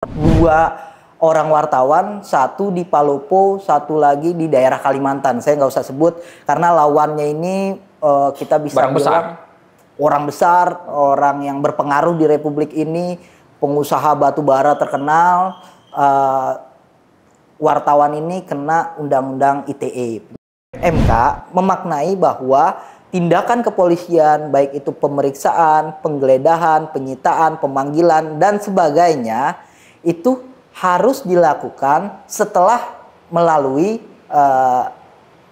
Dua orang wartawan, satu di Palopo, satu lagi di daerah Kalimantan. Saya nggak usah sebut karena lawannya ini kita bisa Barang besar. Orang besar, orang yang berpengaruh di Republik ini, pengusaha batu bara terkenal. Wartawan ini kena undang-undang ITE. MK memaknai bahwa tindakan kepolisian, baik itu pemeriksaan, penggeledahan, penyitaan, pemanggilan, dan sebagainya, itu harus dilakukan setelah melalui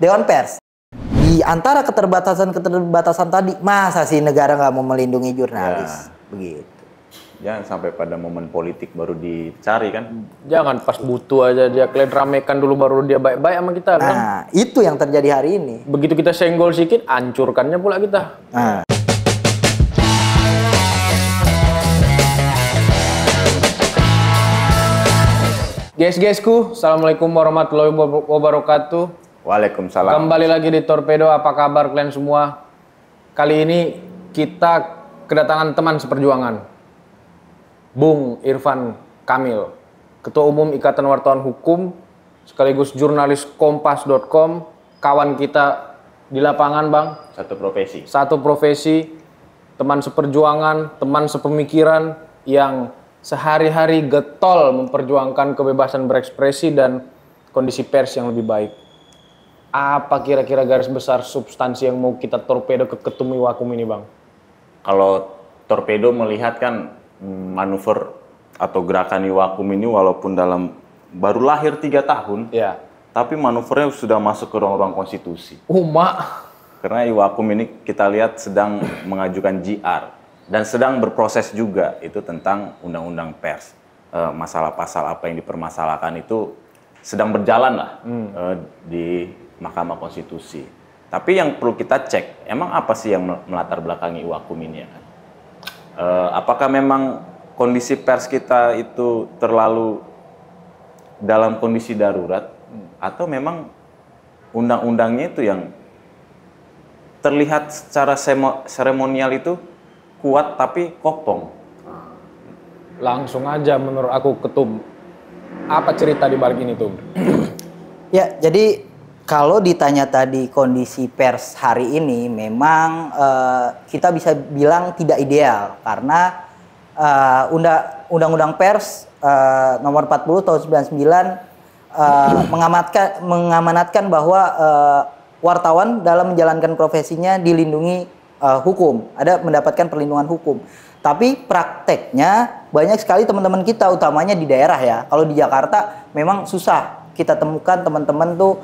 Dewan Pers. Di antara keterbatasan tadi, masa sih negara nggak mau melindungi jurnalis? Ya. Begitu. Jangan sampai pada momen politik baru dicari kan. Jangan pas butuh aja dia kalian ramekan dulu baru dia baik-baik sama kita kan. Nah, itu yang terjadi hari ini. Begitu kita senggol sedikit, hancurkannya pula kita. Nah. Guys-guysku, assalamualaikum warahmatullahi wabarakatuh. Waalaikumsalam. Kembali lagi di Torpedo, apa kabar kalian semua? Kali ini kita kedatangan teman seperjuangan, Bung Irfan Kamil, Ketua Umum Ikatan Wartawan Hukum, sekaligus jurnalis Kompas.com, kawan kita di lapangan, Bang. Satu profesi, teman seperjuangan, teman sepemikiran yang sehari-hari getol memperjuangkan kebebasan berekspresi dan kondisi pers yang lebih baik. Apa kira-kira garis besar substansi yang mau kita torpedo ke Ketum Iwakum ini, Bang? Kalau torpedo melihat kan manuver atau gerakan Iwakum ini walaupun dalam baru lahir 3 tahun, ya, tapi manuvernya sudah masuk ke ruang-ruang konstitusi. Karena Iwakum ini kita lihat sedang mengajukan GR dan sedang berproses juga itu tentang undang-undang pers. Masalah pasal apa yang dipermasalahkan itu sedang berjalan lah di Mahkamah Konstitusi. Tapi yang perlu kita cek, emang apa sih yang melatar belakangi Iwakum ini ya kan? Apakah memang kondisi pers kita itu terlalu dalam kondisi darurat, atau memang undang-undangnya itu yang terlihat secara seremonial itu kuat tapi kopong? Langsung aja menurut aku, Ketum, apa cerita di balik ini, Tum? Ya, jadi kalau ditanya tadi kondisi pers hari ini, memang kita bisa bilang tidak ideal karena Undang-Undang Pers nomor 40 tahun 99 mengamanatkan bahwa wartawan dalam menjalankan profesinya dilindungi hukum, ada mendapatkan perlindungan hukum. Tapi prakteknya banyak sekali teman-teman kita, utamanya di daerah ya. Kalau di Jakarta memang susah kita temukan teman-teman tuh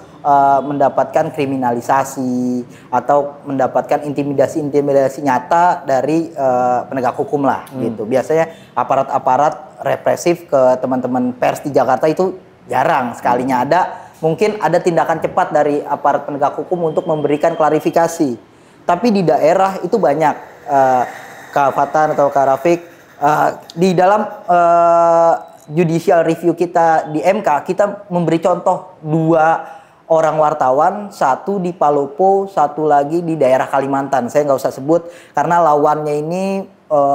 mendapatkan kriminalisasi atau mendapatkan intimidasi nyata dari penegak hukum lah gitu. Biasanya aparat-aparat represif ke teman-teman pers di Jakarta itu jarang, sekalinya ada. Mungkin ada tindakan cepat dari aparat penegak hukum untuk memberikan klarifikasi. Tapi di daerah itu banyak. Kak Fatan atau Kak Rafiq, di dalam judicial review kita di MK, kita memberi contoh 2 orang wartawan, satu di Palopo, satu lagi di daerah Kalimantan. Saya nggak usah sebut karena lawannya ini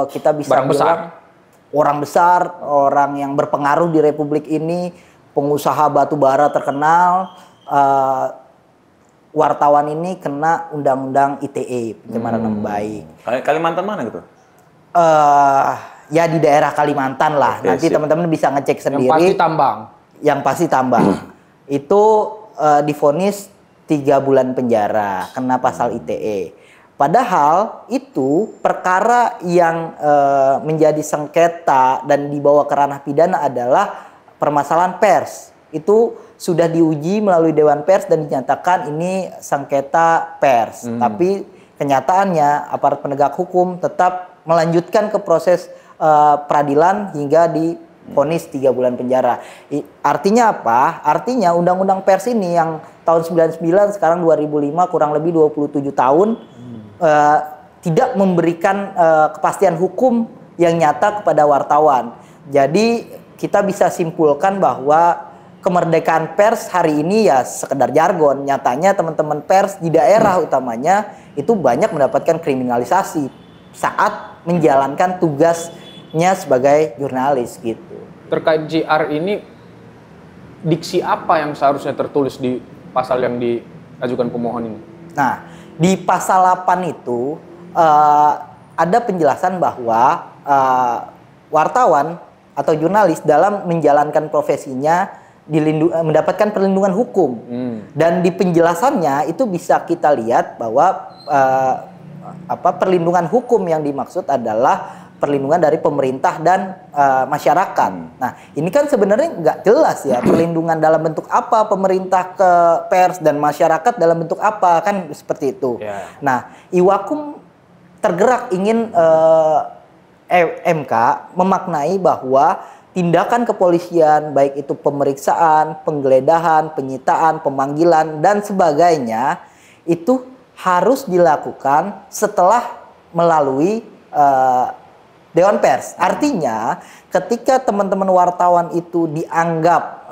kita bisa bilang orang besar, orang yang berpengaruh di Republik ini, pengusaha batu bara terkenal. Wartawan ini kena undang-undang ITE, pencemaran nama baik. Kalimantan mana gitu? Ya di daerah Kalimantan lah. Nanti teman-teman bisa ngecek sendiri. Yang pasti tambang. Itu divonis 3 bulan penjara, kena pasal ITE. Padahal itu perkara yang menjadi sengketa dan dibawa ke ranah pidana adalah permasalahan pers. Itu sudah diuji melalui Dewan Pers dan dinyatakan ini sengketa pers. Tapi kenyataannya aparat penegak hukum tetap melanjutkan ke proses peradilan hingga divonis 3 bulan penjara. Artinya apa? Artinya undang-undang pers ini yang tahun 99 sekarang 2005 kurang lebih 27 tahun tidak memberikan kepastian hukum yang nyata kepada wartawan. Jadi kita bisa simpulkan bahwa kemerdekaan pers hari ini ya sekedar jargon. Nyatanya teman-teman pers di daerah utamanya itu banyak mendapatkan kriminalisasi saat menjalankan tugasnya sebagai jurnalis gitu. terkait JR ini, diksi apa yang seharusnya tertulis di pasal yang diajukan pemohon ini? Nah, di pasal 8 itu ada penjelasan bahwa wartawan atau jurnalis dalam menjalankan profesinya mendapatkan perlindungan hukum. Dan di penjelasannya itu bisa kita lihat bahwa perlindungan hukum yang dimaksud adalah perlindungan dari pemerintah dan masyarakat. Nah, ini kan sebenarnya nggak jelas ya, perlindungan dalam bentuk apa, pemerintah ke pers dan masyarakat dalam bentuk apa, kan seperti itu. Nah, Iwakum tergerak ingin MK memaknai bahwa tindakan kepolisian, baik itu pemeriksaan, penggeledahan, penyitaan, pemanggilan, dan sebagainya, itu harus dilakukan setelah melalui Dewan Pers. Artinya ketika teman-teman wartawan itu dianggap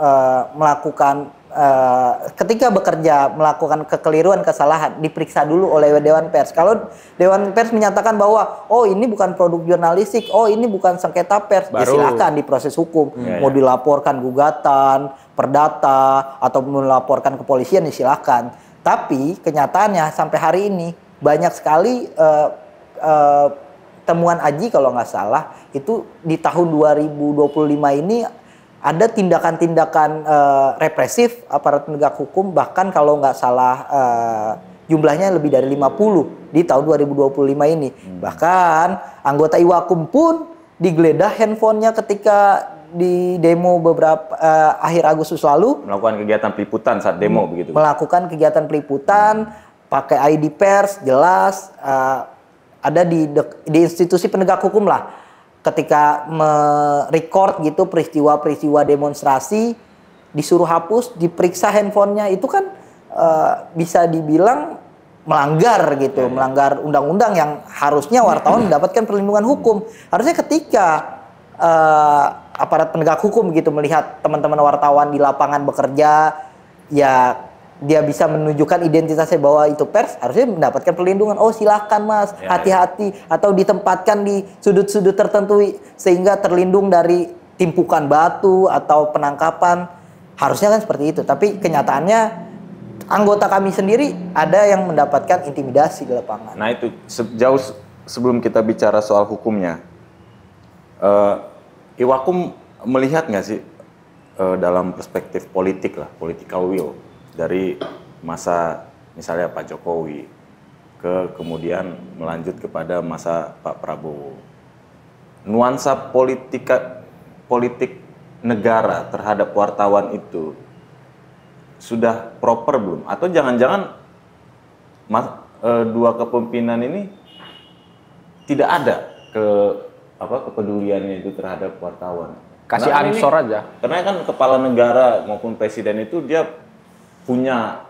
ketika bekerja melakukan kekeliruan, kesalahan, diperiksa dulu oleh Dewan Pers. Kalau Dewan Pers menyatakan bahwa oh ini bukan produk jurnalistik, oh ini bukan sengketa pers, ya silakan diproses hukum. Mau dilaporkan gugatan, perdata, atau melaporkan kepolisian, ya silakan. Tapi kenyataannya sampai hari ini banyak sekali temuan Aji kalau nggak salah itu di tahun 2025 ini ada tindakan-tindakan represif aparat penegak hukum, bahkan kalau nggak salah jumlahnya lebih dari 50 di tahun 2025 ini. Bahkan anggota Iwakum pun digeledah handphonenya ketika di demo beberapa akhir Agustus lalu. Melakukan kegiatan peliputan saat demo begitu. Melakukan kegiatan peliputan, pakai ID pers, jelas. Ada di institusi penegak hukum lah, ketika merecord gitu peristiwa-peristiwa demonstrasi, disuruh hapus, diperiksa handphonenya, itu kan bisa dibilang melanggar gitu, melanggar undang-undang yang harusnya wartawan mendapatkan perlindungan hukum. Harusnya ketika aparat penegak hukum gitu melihat teman-teman wartawan di lapangan bekerja, ya dia bisa menunjukkan identitasnya bahwa itu pers, harusnya mendapatkan perlindungan. Oh silakan mas, hati-hati, atau ditempatkan di sudut-sudut tertentu sehingga terlindung dari timpukan batu atau penangkapan. Harusnya kan seperti itu. Tapi kenyataannya anggota kami sendiri ada yang mendapatkan intimidasi di lapangan. Nah itu jauh sebelum kita bicara soal hukumnya, Iwakum melihat nggak sih dalam perspektif politik lah, political will, dari masa misalnya Pak Jokowi kemudian melanjut kepada masa Pak Prabowo, nuansa politik negara terhadap wartawan itu sudah proper belum? Atau jangan-jangan dua kepemimpinan ini tidak ada kepeduliannya itu terhadap wartawan? Kasih ansor aja. Karena kan kepala negara maupun presiden itu dia punya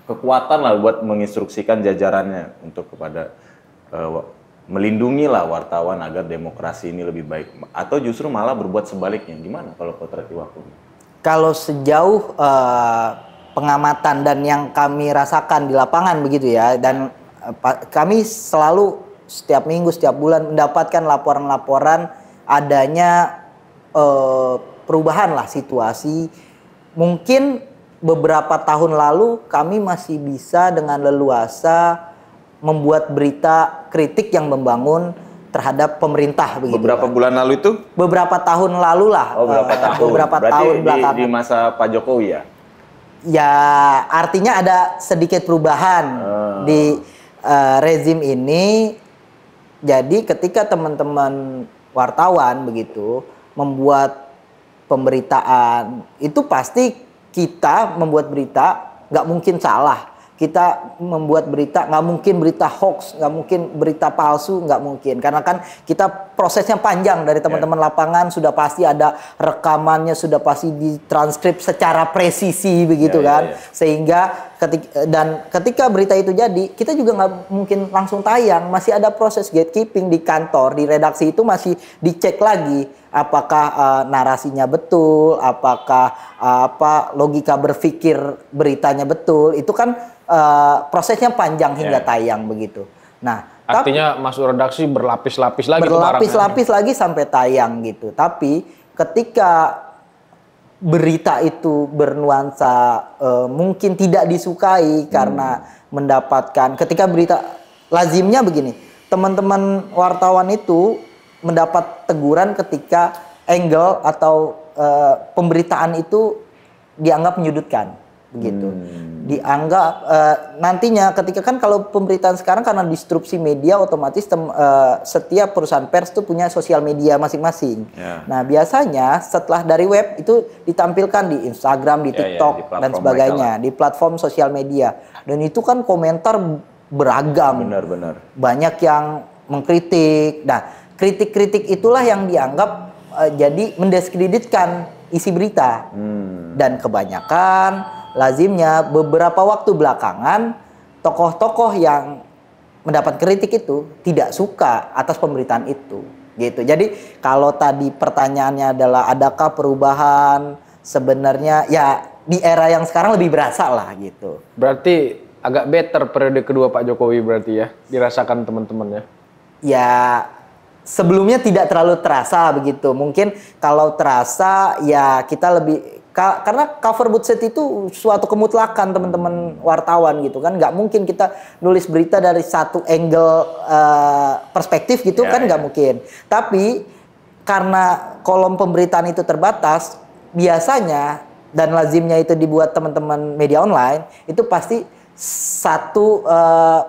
kekuatan lah buat menginstruksikan jajarannya untuk kepada melindungi lah wartawan agar demokrasi ini lebih baik, atau justru malah berbuat sebaliknya. Gimana kalau potret Iwakum? Kalau sejauh pengamatan dan yang kami rasakan di lapangan begitu ya, dan kami selalu setiap minggu, setiap bulan mendapatkan laporan-laporan adanya perubahan lah situasi. Mungkin beberapa tahun lalu kami masih bisa dengan leluasa membuat berita kritik yang membangun terhadap pemerintah begitu. Beberapa bulan lalu itu? Beberapa tahun lalu lah. Oh, beberapa tahun belakangan. Di masa Pak Jokowi ya? Ya, artinya ada sedikit perubahan di rezim ini. Jadi ketika teman-teman wartawan begitu membuat pemberitaan, itu pasti kita membuat berita nggak mungkin salah. Kita membuat berita nggak mungkin berita hoax, nggak mungkin berita palsu, nggak mungkin. Karena kan kita prosesnya panjang dari teman-teman lapangan, sudah pasti ada rekamannya, sudah pasti ditranskrip secara presisi begitu kan. Sehingga ketika berita itu jadi, kita juga nggak mungkin langsung tayang. Masih ada proses gatekeeping di kantor, di redaksi itu masih dicek lagi apakah narasinya betul, apakah logika berpikir beritanya betul. Itu kan prosesnya panjang hingga tayang begitu. Nah, Artinya masuk redaksi berlapis-lapis lagi tuh barangnya. Berlapis-lapis lagi sampai tayang gitu. Tapi ketika berita itu bernuansa mungkin tidak disukai karena mendapatkan, ketika berita, lazimnya begini, teman-teman wartawan itu mendapat teguran ketika angle atau pemberitaan itu dianggap menyudutkan, begitu. Dianggap nantinya ketika, kan kalau pemberitaan sekarang karena disrupsi media, otomatis setiap perusahaan pers itu punya sosial media masing-masing. Nah biasanya setelah dari web itu ditampilkan di Instagram, di TikTok dan sebagainya, di platform sosial media. Dan itu kan komentar beragam. Benar-benar. Banyak yang mengkritik. Nah kritik-kritik itulah yang dianggap jadi mendiskreditkan isi berita. Dan kebanyakan lazimnya beberapa waktu belakangan tokoh-tokoh yang mendapat kritik itu tidak suka atas pemberitaan itu, gitu. Jadi kalau tadi pertanyaannya adalah adakah perubahan, sebenarnya ya di era yang sekarang lebih berasa lah gitu. Berarti agak better periode kedua Pak Jokowi berarti ya, dirasakan teman-teman ya? Ya sebelumnya tidak terlalu terasa begitu. Mungkin kalau terasa ya kita lebih, karena cover Buzzet itu suatu kemutlakan teman-teman wartawan gitu kan. Nggak mungkin kita nulis berita dari satu angle perspektif gitu kan, nggak mungkin. Tapi karena kolom pemberitaan itu terbatas, biasanya dan lazimnya itu dibuat teman-teman media online, itu pasti satu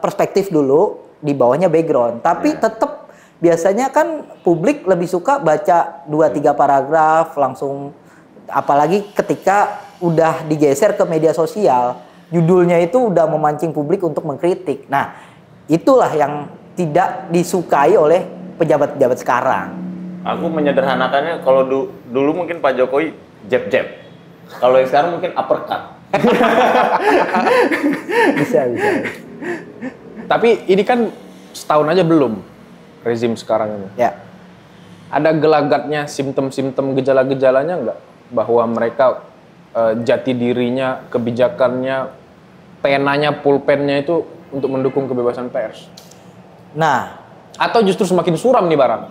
perspektif dulu, di bawahnya background. Tapi tetap biasanya kan publik lebih suka baca 2-3 paragraf langsung, apalagi ketika udah digeser ke media sosial, judulnya itu udah memancing publik untuk mengkritik. Nah, itulah yang tidak disukai oleh pejabat-pejabat sekarang. Aku menyederhanakannya, kalau dulu mungkin Pak Jokowi jab-jab. Kalau yang sekarang mungkin uppercut. Bisa. Tapi ini kan setahun aja belum rezim sekarang ini. Ya. Ada gelagatnya, simptom-simptom, gejala-gejalanya nggak? Bahwa mereka jati dirinya, kebijakannya, penanya, pulpennya itu untuk mendukung kebebasan pers. Nah, atau justru semakin suram nih barang?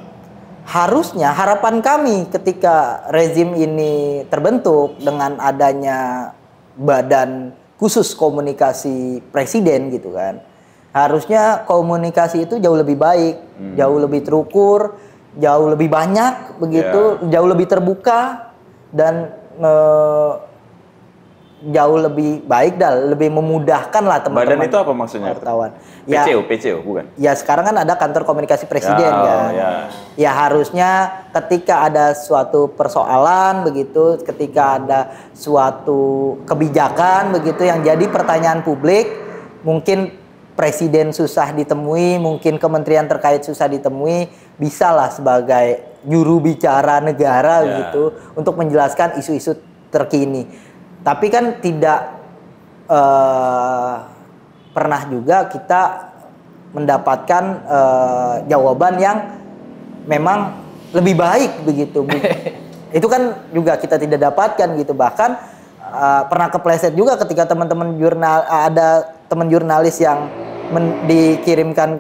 harusnya harapan kami ketika rezim ini terbentuk dengan adanya badan khusus komunikasi presiden gitu kan, harusnya komunikasi itu jauh lebih baik, jauh lebih terukur, jauh lebih banyak begitu, jauh lebih terbuka dan jauh lebih baik dan lebih memudahkan lah teman-teman. Badan itu apa maksudnya? Wartawan. PCO bukan? Ya sekarang kan ada kantor komunikasi presiden kan. Ya harusnya ketika ada suatu persoalan begitu, ketika ada suatu kebijakan begitu yang jadi pertanyaan publik, mungkin presiden susah ditemui, mungkin kementerian terkait susah ditemui, bisalah sebagai juru bicara negara gitu untuk menjelaskan isu-isu terkini. Tapi kan tidak pernah juga kita mendapatkan jawaban yang memang lebih baik begitu. Itu kan juga kita tidak dapatkan gitu. Bahkan pernah kepleset juga ketika teman-teman ada teman jurnalis yang dikirimkan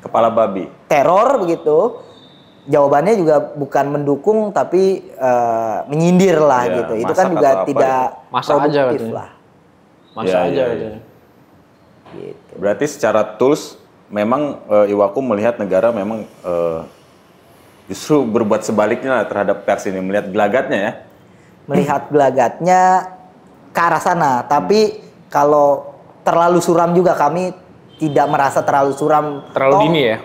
kepala babi teror begitu. Jawabannya juga bukan mendukung tapi menyindir lah gitu. Itu kan juga tidak produktif lah. Masa aja katanya. Gitu. Berarti secara tools memang Iwaku melihat negara memang justru berbuat sebaliknya lah terhadap pers ini, melihat gelagatnya ya. Melihat gelagatnya ke arah sana, tapi kalau terlalu suram juga kami tidak merasa terlalu suram. Terlalu dini ya?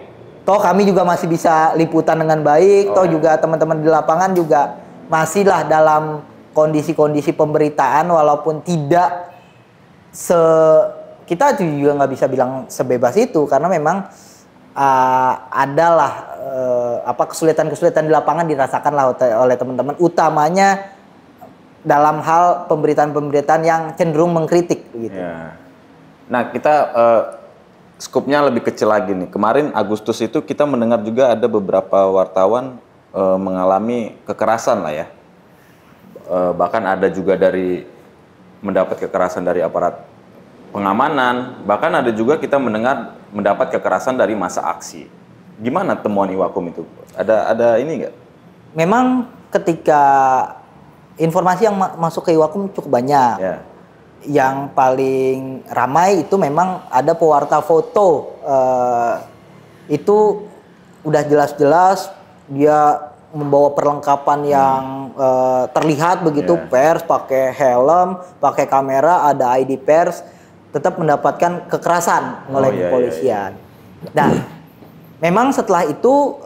Toh kami juga masih bisa liputan dengan baik, toh juga teman-teman di lapangan juga masihlah dalam kondisi-kondisi pemberitaan walaupun tidak kita juga nggak bisa bilang sebebas itu karena memang adalah kesulitan-kesulitan di lapangan dirasakan lah oleh teman-teman, utamanya dalam hal pemberitaan-pemberitaan yang cenderung mengkritik begitu. Ya. Nah, kita skupnya lebih kecil lagi nih. Kemarin Agustus itu kita mendengar juga ada beberapa wartawan mengalami kekerasan lah ya. Bahkan ada juga mendapat kekerasan dari aparat pengamanan. Bahkan ada juga kita mendengar mendapat kekerasan dari masa aksi. Gimana temuan Iwakum itu? Ada ini nggak? Memang ketika informasi yang masuk ke Iwakum cukup banyak. Ya. Yang paling ramai itu memang ada pewarta foto. Itu udah jelas-jelas dia membawa perlengkapan yang terlihat begitu, pers, pakai helm, pakai kamera, ada ID pers, tetap mendapatkan kekerasan oleh kepolisian. Nah, memang setelah itu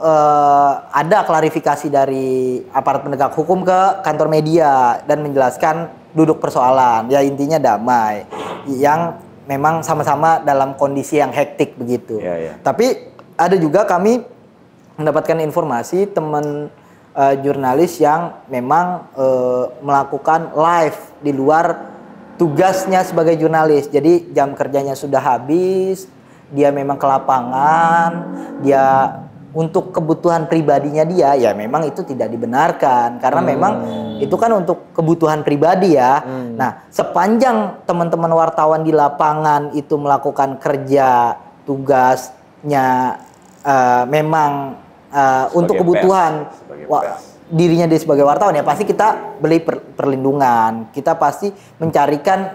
ada klarifikasi dari aparat penegak hukum ke kantor media dan menjelaskan duduk persoalan, ya intinya damai, yang memang sama-sama dalam kondisi yang hektik begitu. Tapi ada juga kami mendapatkan informasi teman jurnalis yang memang melakukan live di luar tugasnya sebagai jurnalis. Jadi jam kerjanya sudah habis, dia memang ke lapangan, dia untuk kebutuhan pribadinya dia, ya memang itu tidak dibenarkan karena memang itu kan untuk kebutuhan pribadi ya. Nah, sepanjang teman-teman wartawan di lapangan itu melakukan kerja tugasnya memang untuk kebutuhan dirinya dia sebagai wartawan, ya pasti kita beli perlindungan, kita pasti mencarikan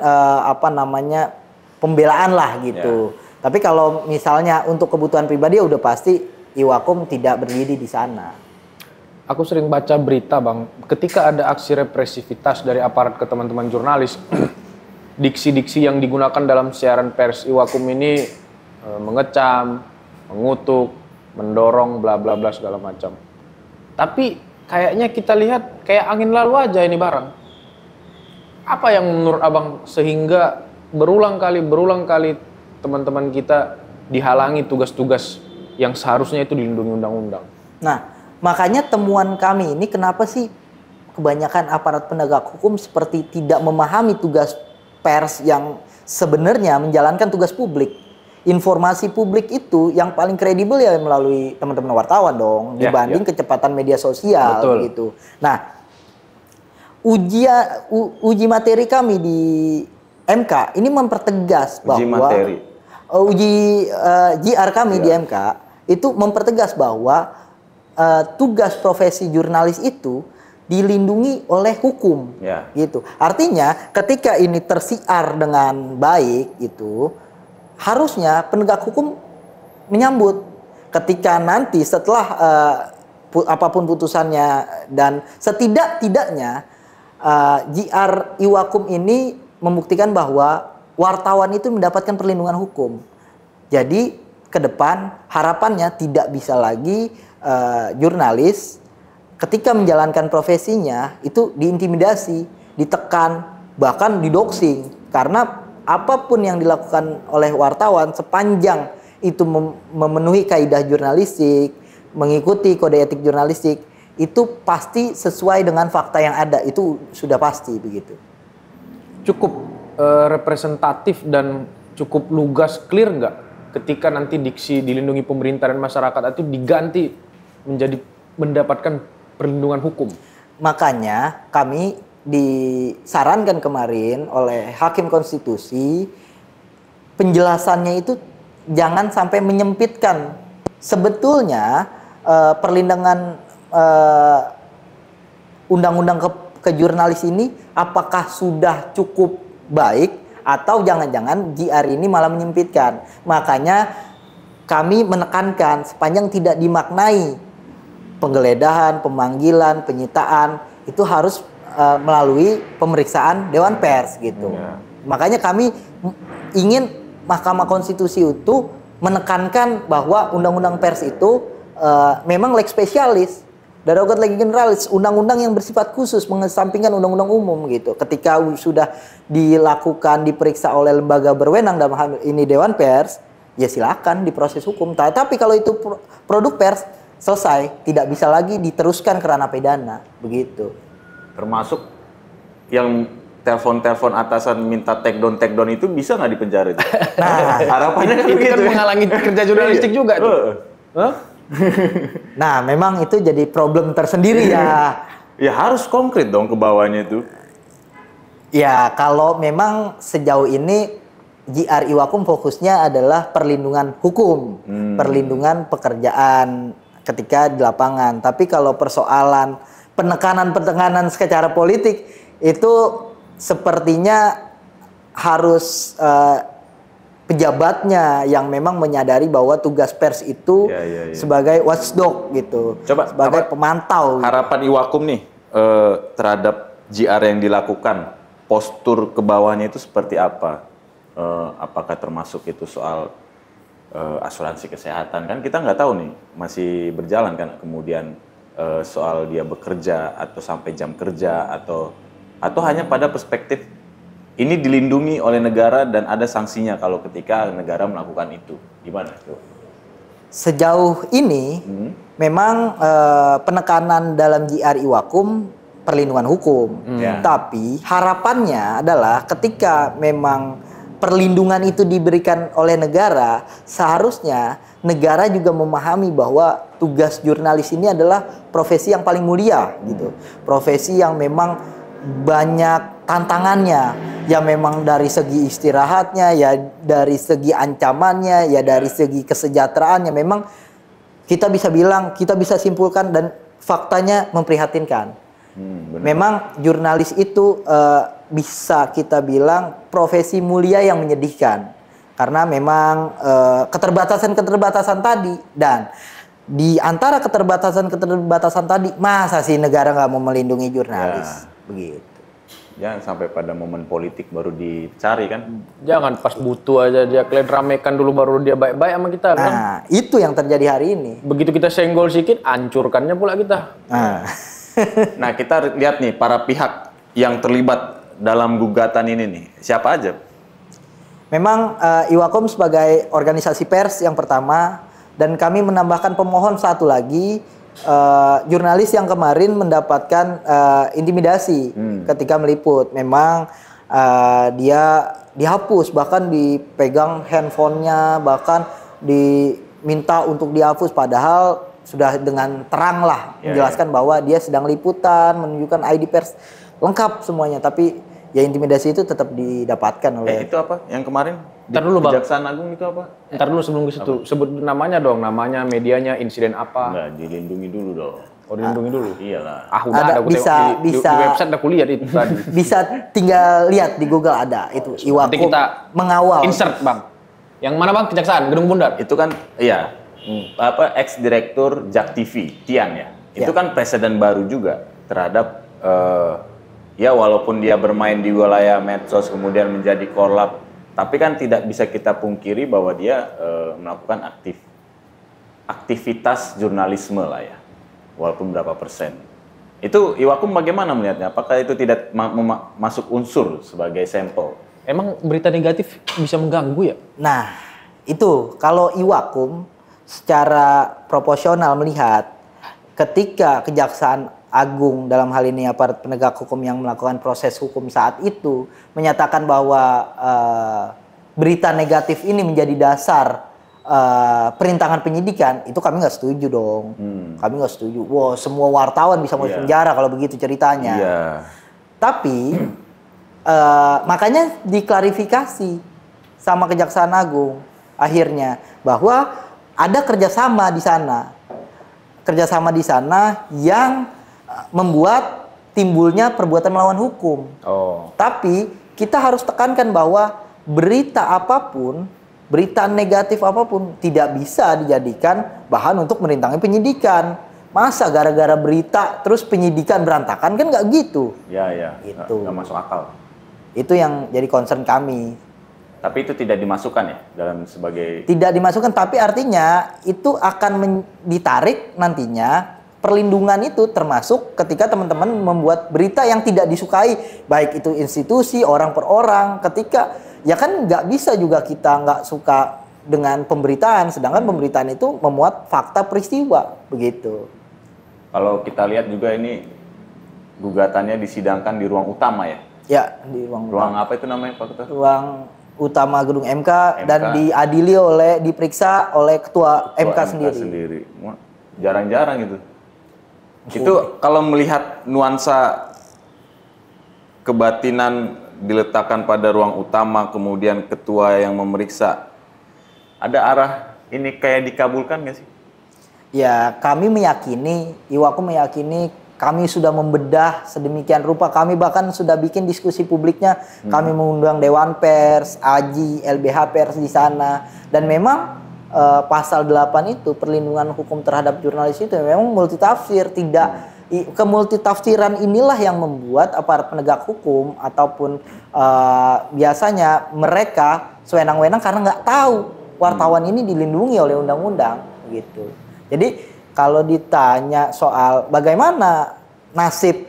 pembelaan lah gitu. Tapi kalau misalnya untuk kebutuhan pribadi ya udah pasti Iwakum tidak berdiri di sana. Aku sering baca berita, Bang, ketika ada aksi represivitas dari aparat ke teman-teman jurnalis, diksi-diksi yang digunakan dalam siaran pers Iwakum ini mengecam, mengutuk, mendorong, bla bla bla segala macam. Tapi kayaknya kita lihat kayak angin lalu aja ini barang. Apa yang menurut Abang sehingga berulang kali teman-teman kita dihalangi tugas-tugas yang seharusnya itu dilindungi undang-undang? Nah, makanya temuan kami ini kenapa sih kebanyakan aparat penegak hukum seperti tidak memahami tugas pers yang sebenarnya menjalankan tugas publik. Informasi publik itu yang paling kredibel ya melalui teman-teman wartawan dong, dibanding kecepatan media sosial. Betul. Gitu. Nah, uji materi kami di MK ini mempertegas bahwa uji JR kami di MK itu mempertegas bahwa tugas profesi jurnalis itu dilindungi oleh hukum, gitu. Artinya ketika ini tersiar dengan baik, itu harusnya penegak hukum menyambut. Ketika nanti setelah apapun putusannya dan setidak-tidaknya JR Iwakum ini membuktikan bahwa wartawan itu mendapatkan perlindungan hukum. Jadi ke depan harapannya tidak bisa lagi jurnalis ketika menjalankan profesinya itu diintimidasi, ditekan, bahkan didoxing. Karena apapun yang dilakukan oleh wartawan sepanjang itu memenuhi kaidah jurnalistik, mengikuti kode etik jurnalistik, itu pasti sesuai dengan fakta yang ada, itu sudah pasti begitu. Cukup representatif dan cukup lugas, clear nggak ketika nanti diksi dilindungi pemerintah dan masyarakat itu diganti menjadi mendapatkan perlindungan hukum? Makanya kami disarankan kemarin oleh Hakim Konstitusi penjelasannya itu jangan sampai menyempitkan. Sebetulnya perlindungan undang-undang ke jurnalis ini apakah sudah cukup baik atau jangan-jangan JR ini malah menyempitkan. Makanya kami menekankan sepanjang tidak dimaknai penggeledahan, pemanggilan, penyitaan itu harus melalui pemeriksaan Dewan Pers gitu. Makanya kami ingin Mahkamah Konstitusi itu menekankan bahwa undang-undang pers itu memang leg spesialis, darurat leg generalis, undang-undang yang bersifat khusus mengesampingkan undang-undang umum gitu. Ketika sudah dilakukan diperiksa oleh lembaga berwenang dalam hal ini Dewan Pers, ya silakan diproses hukum. Tapi kalau itu produk pers selesai, tidak bisa lagi diteruskan ke ranah pidana begitu. Termasuk yang telepon atasan minta take down itu bisa nggak dipenjara itu? Nah, harapannya kan itu begitu. Kan menghalangi kerja jurnalistik juga tuh. Nah, memang itu jadi problem tersendiri ya. Ya harus konkret dong ke bawahnya itu. Ya, kalau memang sejauh ini JR Iwakum fokusnya adalah perlindungan hukum, perlindungan pekerjaan ketika di lapangan. Tapi kalau persoalan penekanan secara politik itu sepertinya harus pejabatnya yang memang menyadari bahwa tugas pers itu sebagai watchdog gitu, sebagai pemantau. Harapan Iwakum nih terhadap JR yang dilakukan, postur ke bawahnya itu seperti apa? Apakah termasuk itu soal asuransi kesehatan? Kan kita nggak tahu nih, masih berjalan kan, kemudian soal dia bekerja atau sampai jam kerja atau hanya pada perspektif ini dilindungi oleh negara dan ada sanksinya kalau ketika negara melakukan itu. Gimana itu? Sejauh ini memang penekanan dalam JR Iwakum perlindungan hukum. Tapi harapannya adalah ketika memang perlindungan itu diberikan oleh negara, seharusnya negara juga memahami bahwa tugas jurnalis ini adalah profesi yang paling mulia gitu. Profesi yang memang banyak tantangannya, ya memang dari segi istirahatnya, ya dari segi ancamannya, ya dari segi kesejahteraannya, memang kita bisa bilang, kita bisa simpulkan dan faktanya memprihatinkan. Memang jurnalis itu bisa kita bilang profesi mulia yang menyedihkan, karena memang keterbatasan tadi, dan di antara keterbatasan tadi, masa sih negara nggak mau melindungi jurnalis? Begitu. Jangan sampai pada momen politik baru dicari kan. Jangan pas butuh aja dia kalian ramekan dulu baru dia baik-baik sama kita kan. Nah, itu yang terjadi hari ini. Begitu kita senggol sedikit, hancurkannya pula kita. Nah, kita lihat nih para pihak yang terlibat dalam gugatan ini nih. Siapa aja? Memang Iwakum sebagai organisasi pers yang pertama, dan kami menambahkan pemohon satu lagi, jurnalis yang kemarin mendapatkan intimidasi ketika meliput. Memang dia dihapus, bahkan dipegang handphonenya, bahkan diminta untuk dihapus, padahal sudah dengan terang lah menjelaskan bahwa dia sedang liputan, menunjukkan ID pers lengkap semuanya, tapi ya intimidasi itu tetap didapatkan oleh itu apa yang kemarin? Ntar dulu Bang. Kejaksaan Agung itu apa? Ntar dulu sebelum ke situ, sebut namanya dong, namanya, medianya, insiden apa? Enggak, dilindungi dulu dong. Oh, dilindungi dulu? Iyalah. Udah ada bisa di website udah kulihat itu tadi. Bisa tinggal lihat di Google ada itu. Iwakum nanti kita mengawal. Insert Bang. Yang mana Bang? Kejaksaan, Gedung Bundar? Itu kan, iya. Ex direktur Jak TV, Tian ya. Itu kan presiden baru juga terhadap ya walaupun dia bermain di wilayah medsos kemudian menjadi korlap, tapi kan tidak bisa kita pungkiri bahwa dia melakukan aktivitas jurnalisme lah ya, walaupun berapa persen. Itu Iwakum bagaimana melihatnya? Apakah itu tidak masuk unsur sebagai sampel? Emang berita negatif bisa mengganggu ya? Nah, itu kalau Iwakum secara proporsional melihat ketika Kejaksaan Agung dalam hal ini aparat penegak hukum yang melakukan proses hukum saat itu menyatakan bahwa berita negatif ini menjadi dasar perintangan penyidikan, itu kami nggak setuju dong. Kami nggak setuju. Wow, semua wartawan bisa masuk penjara kalau begitu ceritanya. Tapi makanya diklarifikasi sama Kejaksaan Agung akhirnya bahwa ada kerjasama di sana yang membuat timbulnya perbuatan melawan hukum. Tapi kita harus tekankan bahwa berita apapun, berita negatif apapun tidak bisa dijadikan bahan untuk merintangi penyidikan. Masa gara-gara berita terus penyidikan berantakan, kan nggak gitu. Itu nggak masuk akal. Itu yang jadi concern kami. Tapi itu tidak dimasukkan ya dalam sebagai... Tidak dimasukkan, tapi artinya itu akan ditarik nantinya. Perlindungan itu termasuk ketika teman-teman membuat berita yang tidak disukai, baik itu institusi, orang per orang. Ketika, ya kan nggak bisa juga kita nggak suka dengan pemberitaan, sedangkan pemberitaan itu memuat fakta peristiwa, begitu. Kalau kita lihat juga ini gugatannya disidangkan di ruang utama ya? Ya, di ruang apa itu namanya Pak Ketua? Ruang utama gedung MK dan diperiksa oleh ketua MK sendiri. Jarang-jarang itu. Itu kalau melihat nuansa kebatinan diletakkan pada ruang utama, kemudian ketua yang memeriksa, ada arah ini kayak dikabulkan nggak sih? Ya, kami meyakini, Iwakum meyakini kami sudah membedah sedemikian rupa. Kami bahkan sudah bikin diskusi publiknya. Kami mengundang Dewan Pers, AJI, LBH Pers di sana. Dan memang pasal 8 itu, perlindungan hukum terhadap jurnalis itu memang multitafsir. Kemultitafsiran inilah yang membuat aparat penegak hukum ataupun biasanya mereka sewenang-wenang karena nggak tahu wartawan ini dilindungi oleh undang-undang gitu. Jadi kalau ditanya soal bagaimana nasib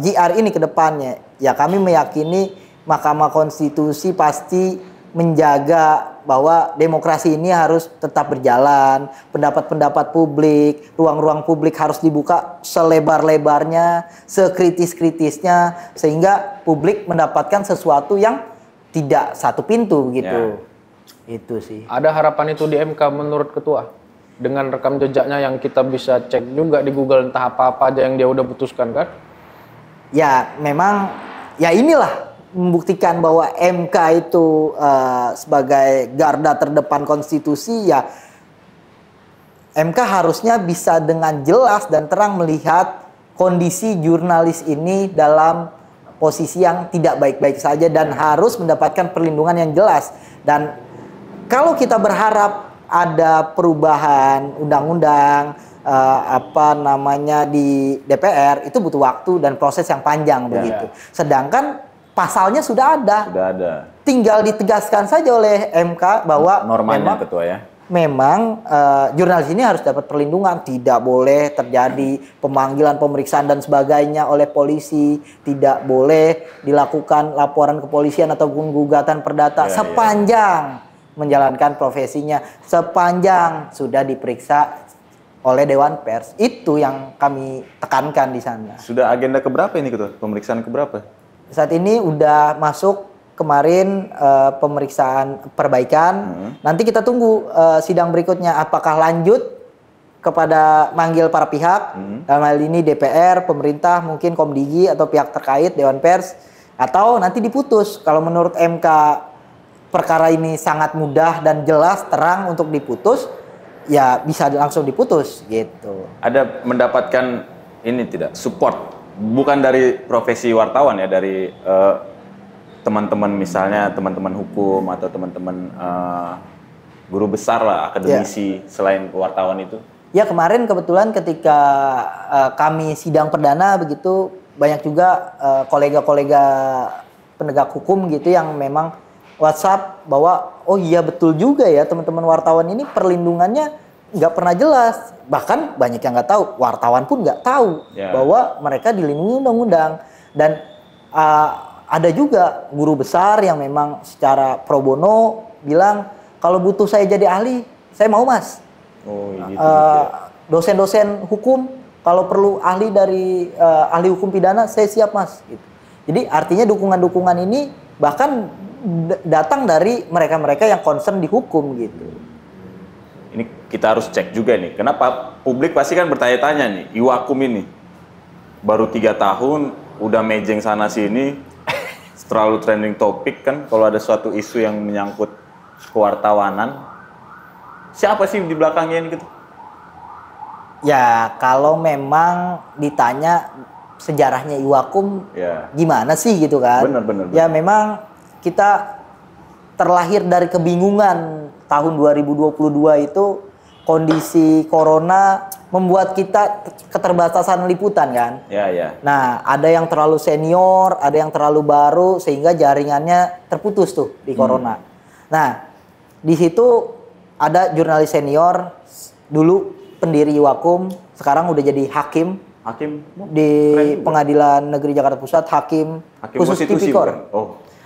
JR ini ke depannya, ya kami meyakini Mahkamah Konstitusi pasti menjaga bahwa demokrasi ini harus tetap berjalan, pendapat-pendapat publik, ruang-ruang publik harus dibuka selebar-lebarnya, sekritis-kritisnya, sehingga publik mendapatkan sesuatu yang tidak satu pintu gitu. Ya. Itu sih. Ada harapan itu di MK menurut Ketua? Dengan rekam jejaknya yang kita bisa cek juga di Google, entah apa-apa aja yang dia udah putuskan kan? Ya memang, ya inilah membuktikan bahwa MK itu sebagai garda terdepan konstitusi, ya MK harusnya bisa dengan jelas dan terang melihat kondisi jurnalis ini dalam posisi yang tidak baik-baik saja dan harus mendapatkan perlindungan yang jelas. Dan kalau kita berharap ada perubahan undang-undang di DPR, itu butuh waktu dan proses yang panjang begitu. Sedangkan pasalnya sudah ada. Tinggal ditegaskan saja oleh MK bahwa normanya Ketua ya. Memang jurnalis ini harus dapat perlindungan, tidak boleh terjadi pemanggilan, pemeriksaan dan sebagainya oleh polisi, tidak boleh dilakukan laporan kepolisian ataupun gugatan perdata sepanjang menjalankan profesinya, sepanjang sudah diperiksa oleh Dewan Pers. Itu yang kami tekankan di sana. Sudah agenda keberapa ini Ketua? Pemeriksaan keberapa? Saat ini udah masuk kemarin pemeriksaan perbaikan. Nanti kita tunggu sidang berikutnya apakah lanjut kepada manggil para pihak. Dalam hal ini DPR, pemerintah, mungkin Komdigi atau pihak terkait, Dewan Pers, atau nanti diputus. Kalau menurut MK perkara ini sangat mudah dan jelas, terang untuk diputus, ya bisa langsung diputus gitu. Ada mendapatkan ini tidak support, bukan dari profesi wartawan ya, dari teman-teman misalnya teman-teman hukum atau teman-teman guru besar lah, akademisi selain wartawan itu? Ya kemarin kebetulan ketika kami sidang perdana begitu, banyak juga kolega-kolega penegak hukum gitu yang memang WhatsApp bahwa oh iya betul juga ya teman-teman wartawan ini perlindungannya nggak pernah jelas. Bahkan banyak yang nggak tahu, wartawan pun nggak tahu bahwa mereka dilindungi undang-undang. Dan ada juga guru besar yang memang secara pro bono bilang kalau butuh saya jadi ahli, saya mau mas. Dosen-dosen hukum kalau perlu ahli dari ahli hukum pidana, saya siap mas. Gitu. Jadi artinya dukungan-dukungan ini bahkan datang dari mereka-mereka yang concern di hukum gitu. Ini kita harus cek juga nih, kenapa publik pasti kan bertanya-tanya nih, Iwakum ini baru 3 tahun udah mejeng sana sini, terlalu trending topik kan kalau ada suatu isu yang menyangkut kewartawanan. Siapa sih di belakangnya ini gitu? Ya kalau memang ditanya sejarahnya Iwakum gimana sih gitu kan? Benar. Ya memang kita terlahir dari kebingungan tahun 2022 itu, kondisi corona membuat kita keterbatasan liputan kan. Nah ada yang terlalu senior, ada yang terlalu baru sehingga jaringannya terputus tuh di corona. Nah di situ ada jurnalis senior dulu pendiri Iwakum, sekarang udah jadi hakim di Pengadilan Negeri Jakarta Pusat, hakim khusus tipikor.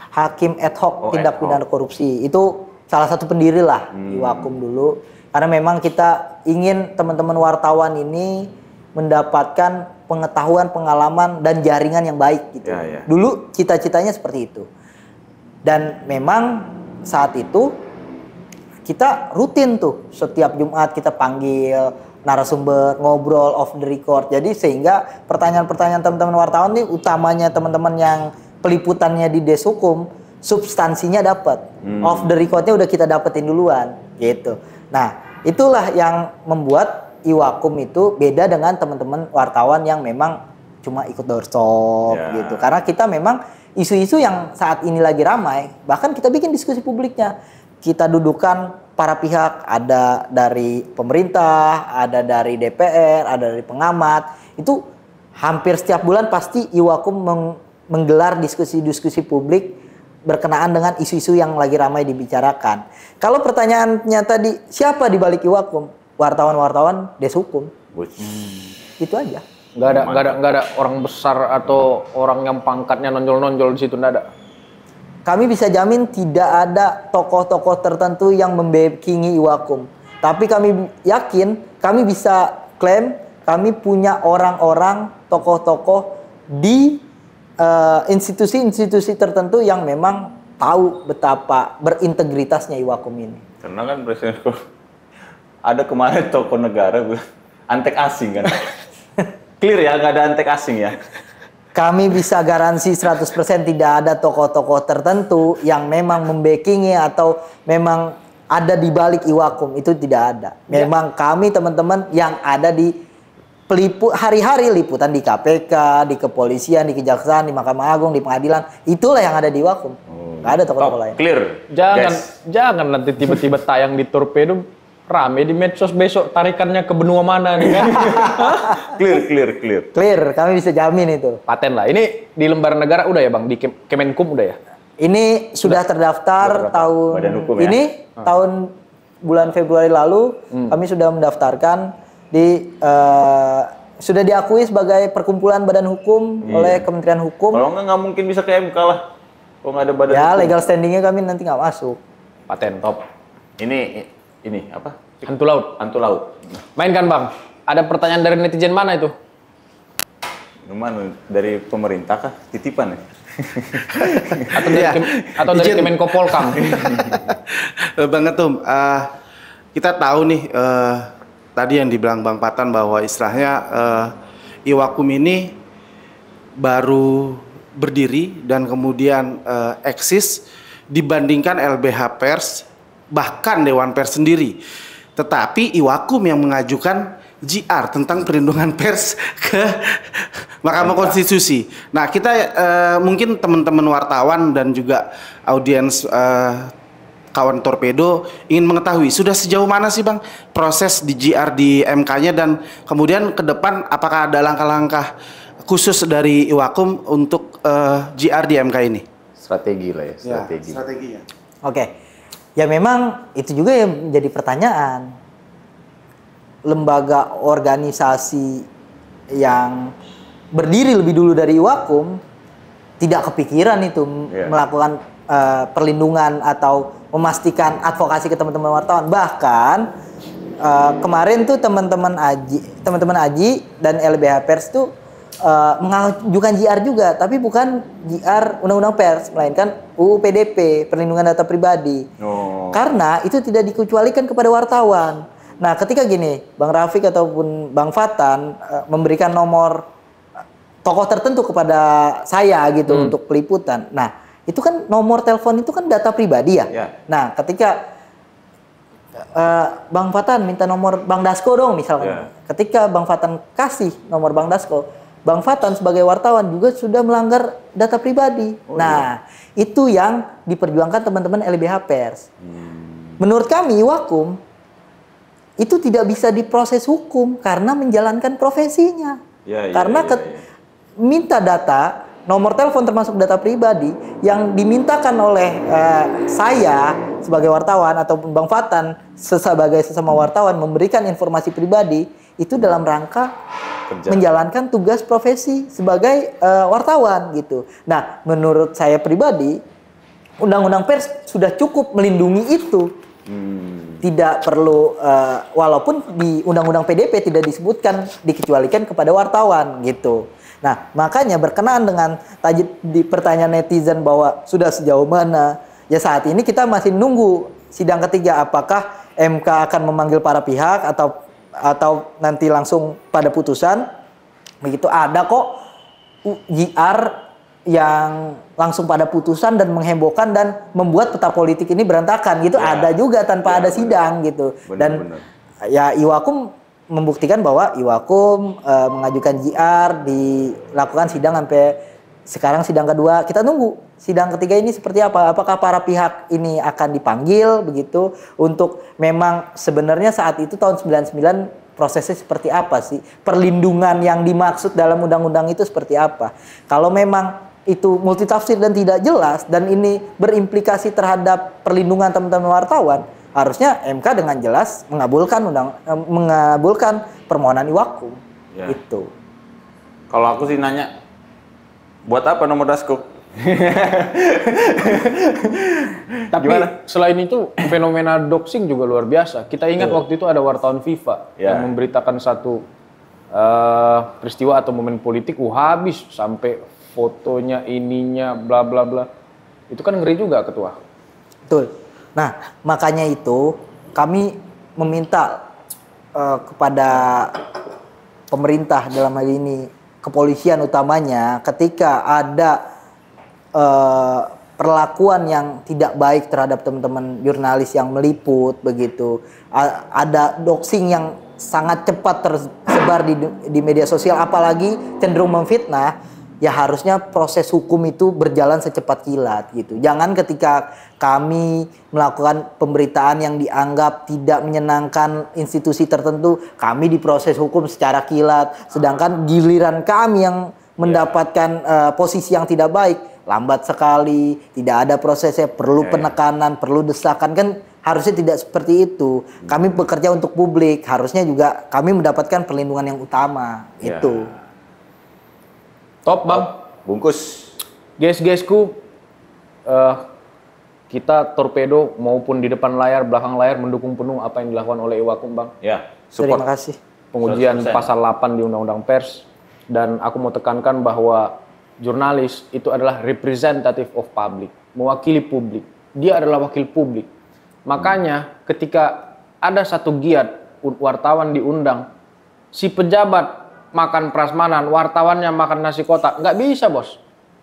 Hakim ad hoc tindak pidana korupsi. Itu salah satu pendiri lah Iwakum dulu. Karena memang kita ingin teman-teman wartawan ini mendapatkan pengetahuan, pengalaman, dan jaringan yang baik gitu. Dulu cita-citanya seperti itu. Dan memang saat itu kita rutin tuh setiap Jumat kita panggil narasumber, ngobrol off the record. Jadi sehingga pertanyaan-pertanyaan teman-teman wartawan ini utamanya teman-teman yang peliputannya di Deshukum, substansinya dapat. Off the record-nya udah kita dapetin duluan gitu. Nah, itulah yang membuat Iwakum itu beda dengan teman-teman wartawan yang memang cuma ikut doorstop gitu. Karena kita memang isu-isu yang saat ini lagi ramai, bahkan kita bikin diskusi publiknya. Kita dudukan para pihak, ada dari pemerintah, ada dari DPR, ada dari pengamat. Itu hampir setiap bulan pasti Iwakum menggelar diskusi-diskusi publik berkenaan dengan isu-isu yang lagi ramai dibicarakan. Kalau pertanyaannya tadi, siapa di balik Iwakum? Wartawan-wartawan Deshukum. Itu aja. Nggak ada orang besar atau orang yang pangkatnya nonjol-nonjol di situ, nggak ada. Kami bisa jamin tidak ada tokoh-tokoh tertentu yang membackingi Iwakum. Tapi kami yakin, kami bisa klaim kami punya orang-orang, tokoh-tokoh di institusi-institusi tertentu yang memang tahu betapa berintegritasnya Iwakum ini. Karena kan Presiden ada kemarin tokoh negara antek asing kan. Clear ya, nggak ada antek asing ya. Kami bisa garansi 100% tidak ada tokoh-tokoh tertentu yang memang membackingi atau memang ada di balik Iwakum, itu tidak ada. Memang kami teman-teman yang ada di hari-hari liputan di KPK, di kepolisian, di kejaksaan, di Mahkamah Agung, di pengadilan, itulah yang ada di Iwakum. Nggak ada tokoh-tokoh lain. Clear. Jangan nanti tiba-tiba tayang di Torpedo rame di medsos besok tarikannya ke benua mana nih kan? Clear, kami bisa jamin itu. Paten lah. Ini di lembaran negara udah ya Bang, di Kemenkum udah ya? Ini sudah terdaftar tahun ini, tahun bulan Februari lalu kami sudah mendaftarkan di sudah diakui sebagai perkumpulan badan hukum oleh Kementerian Hukum. Kalau nggak mungkin bisa ke MK lah. Kalau nggak ada badan hukum. Legal standingnya kami nanti nggak masuk. Paten top. Ini apa? Hantu laut. Mainkan Bang. Ada pertanyaan dari netizen mana itu? Mana? Dari pemerintah kah? Titipan ya? atau dari Kemenko Polkam? Bang Ketum, kita tahu nih tadi yang dibilang Bang Patan bahwa istilahnya Iwakum ini baru berdiri dan kemudian eksis dibandingkan LBH Pers bahkan Dewan Pers sendiri. Tetapi Iwakum yang mengajukan JR tentang perlindungan pers ke Mahkamah Konstitusi. Nah, kita mungkin teman-teman wartawan dan juga audiens kawan Torpedo ingin mengetahui sudah sejauh mana sih Bang proses di JR di MK-nya, dan kemudian ke depan apakah ada langkah-langkah khusus dari Iwakum untuk JR di MK ini? Strategi lah ya, strategi. Strateginya. Oke. Ya memang itu juga yang menjadi pertanyaan. Lembaga organisasi yang berdiri lebih dulu dari Iwakum tidak kepikiran itu melakukan perlindungan atau memastikan advokasi ke teman-teman wartawan. Bahkan kemarin tuh teman-teman Aji dan LBH Pers tuh mengajukan JR juga, tapi bukan JR Undang-Undang Pers, melainkan UU PDP, Perlindungan Data Pribadi. Karena itu tidak dikecualikan kepada wartawan. Nah, ketika gini, Bang Rafiq ataupun Bang Fatan memberikan nomor tokoh tertentu kepada saya gitu untuk peliputan. Nah, itu kan nomor telepon itu kan data pribadi ya. Nah, ketika Bang Fatan minta nomor Bang Dasko dong misalnya. Ketika Bang Fatan kasih nomor Bang Dasko, Bang Fatan sebagai wartawan juga sudah melanggar data pribadi. Itu yang diperjuangkan teman-teman LBH Pers. Menurut kami Iwakum itu tidak bisa diproses hukum karena menjalankan profesinya. Minta data, nomor telepon termasuk data pribadi yang dimintakan oleh saya sebagai wartawan ataupun Bang Fatan sebagai sesama wartawan memberikan informasi pribadi itu dalam rangka menjalankan tugas profesi sebagai wartawan gitu. Nah, menurut saya pribadi, Undang-Undang Pers sudah cukup melindungi itu. Tidak perlu, walaupun di Undang-Undang PDP tidak disebutkan dikecualikan kepada wartawan gitu. Nah, makanya berkenaan dengan di pertanyaan netizen bahwa sudah sejauh mana, ya saat ini kita masih nunggu sidang ketiga apakah MK akan memanggil para pihak atau nanti langsung pada putusan. Begitu ada kok JR yang langsung pada putusan dan menghebohkan dan membuat peta politik ini berantakan gitu. Ada juga tanpa ada sidang gitu. Dan ya Iwakum membuktikan bahwa Iwakum mengajukan JR, dilakukan sidang sampai sekarang sidang kedua. Kita nunggu sidang ketiga ini seperti apa. Apakah para pihak ini akan dipanggil begitu untuk memang sebenarnya saat itu tahun 99 prosesnya seperti apa sih? Perlindungan yang dimaksud dalam undang-undang itu seperti apa? Kalau memang itu multitafsir dan tidak jelas dan ini berimplikasi terhadap perlindungan teman-teman wartawan, harusnya MK dengan jelas mengabulkan permohonan Iwakum. Ya. Itu. Kalau aku sih nanya, buat apa nomor Dasko? Tapi gimana? Selain itu fenomena doxing juga luar biasa. Kita ingat waktu itu ada wartawan FIFA yang memberitakan satu peristiwa atau momen politik, habis sampai fotonya ininya bla bla bla. Itu kan ngeri juga, Ketua. Betul. Nah, makanya itu kami meminta kepada pemerintah dalam hal ini, kepolisian utamanya, ketika ada perlakuan yang tidak baik terhadap teman-teman jurnalis yang meliput begitu, ada doxing yang sangat cepat tersebar di media sosial, apalagi cenderung memfitnah, ya harusnya proses hukum itu berjalan secepat kilat gitu. Jangan ketika kami melakukan pemberitaan yang dianggap tidak menyenangkan institusi tertentu, kami diproses hukum secara kilat, sedangkan giliran kami yang mendapatkan posisi yang tidak baik, lambat sekali, tidak ada prosesnya, perlu penekanan, perlu desakan, kan harusnya tidak seperti itu. Kami bekerja untuk publik, harusnya juga kami mendapatkan perlindungan yang utama. Itu. Top, Bang. Bungkus. Guys-guysku, kita Torpedo maupun di depan layar, belakang layar mendukung penuh apa yang dilakukan oleh Iwakum, Bang. Ya, support. Terima kasih. Pengujian 100%. Pasal 8 di Undang-Undang Pers, dan aku mau tekankan bahwa jurnalis itu adalah representative of public, mewakili publik. Dia adalah wakil publik. Makanya ketika ada satu giat wartawan diundang, si pejabat makan prasmanan, wartawannya makan nasi kotak, nggak bisa, bos.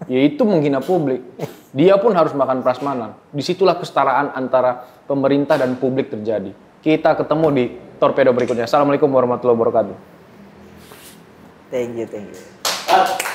Yaitu menghina publik. Dia pun harus makan prasmanan. Disitulah kesetaraan antara pemerintah dan publik terjadi. Kita ketemu di Torpedo berikutnya. Assalamualaikum warahmatullahi wabarakatuh. Thank you.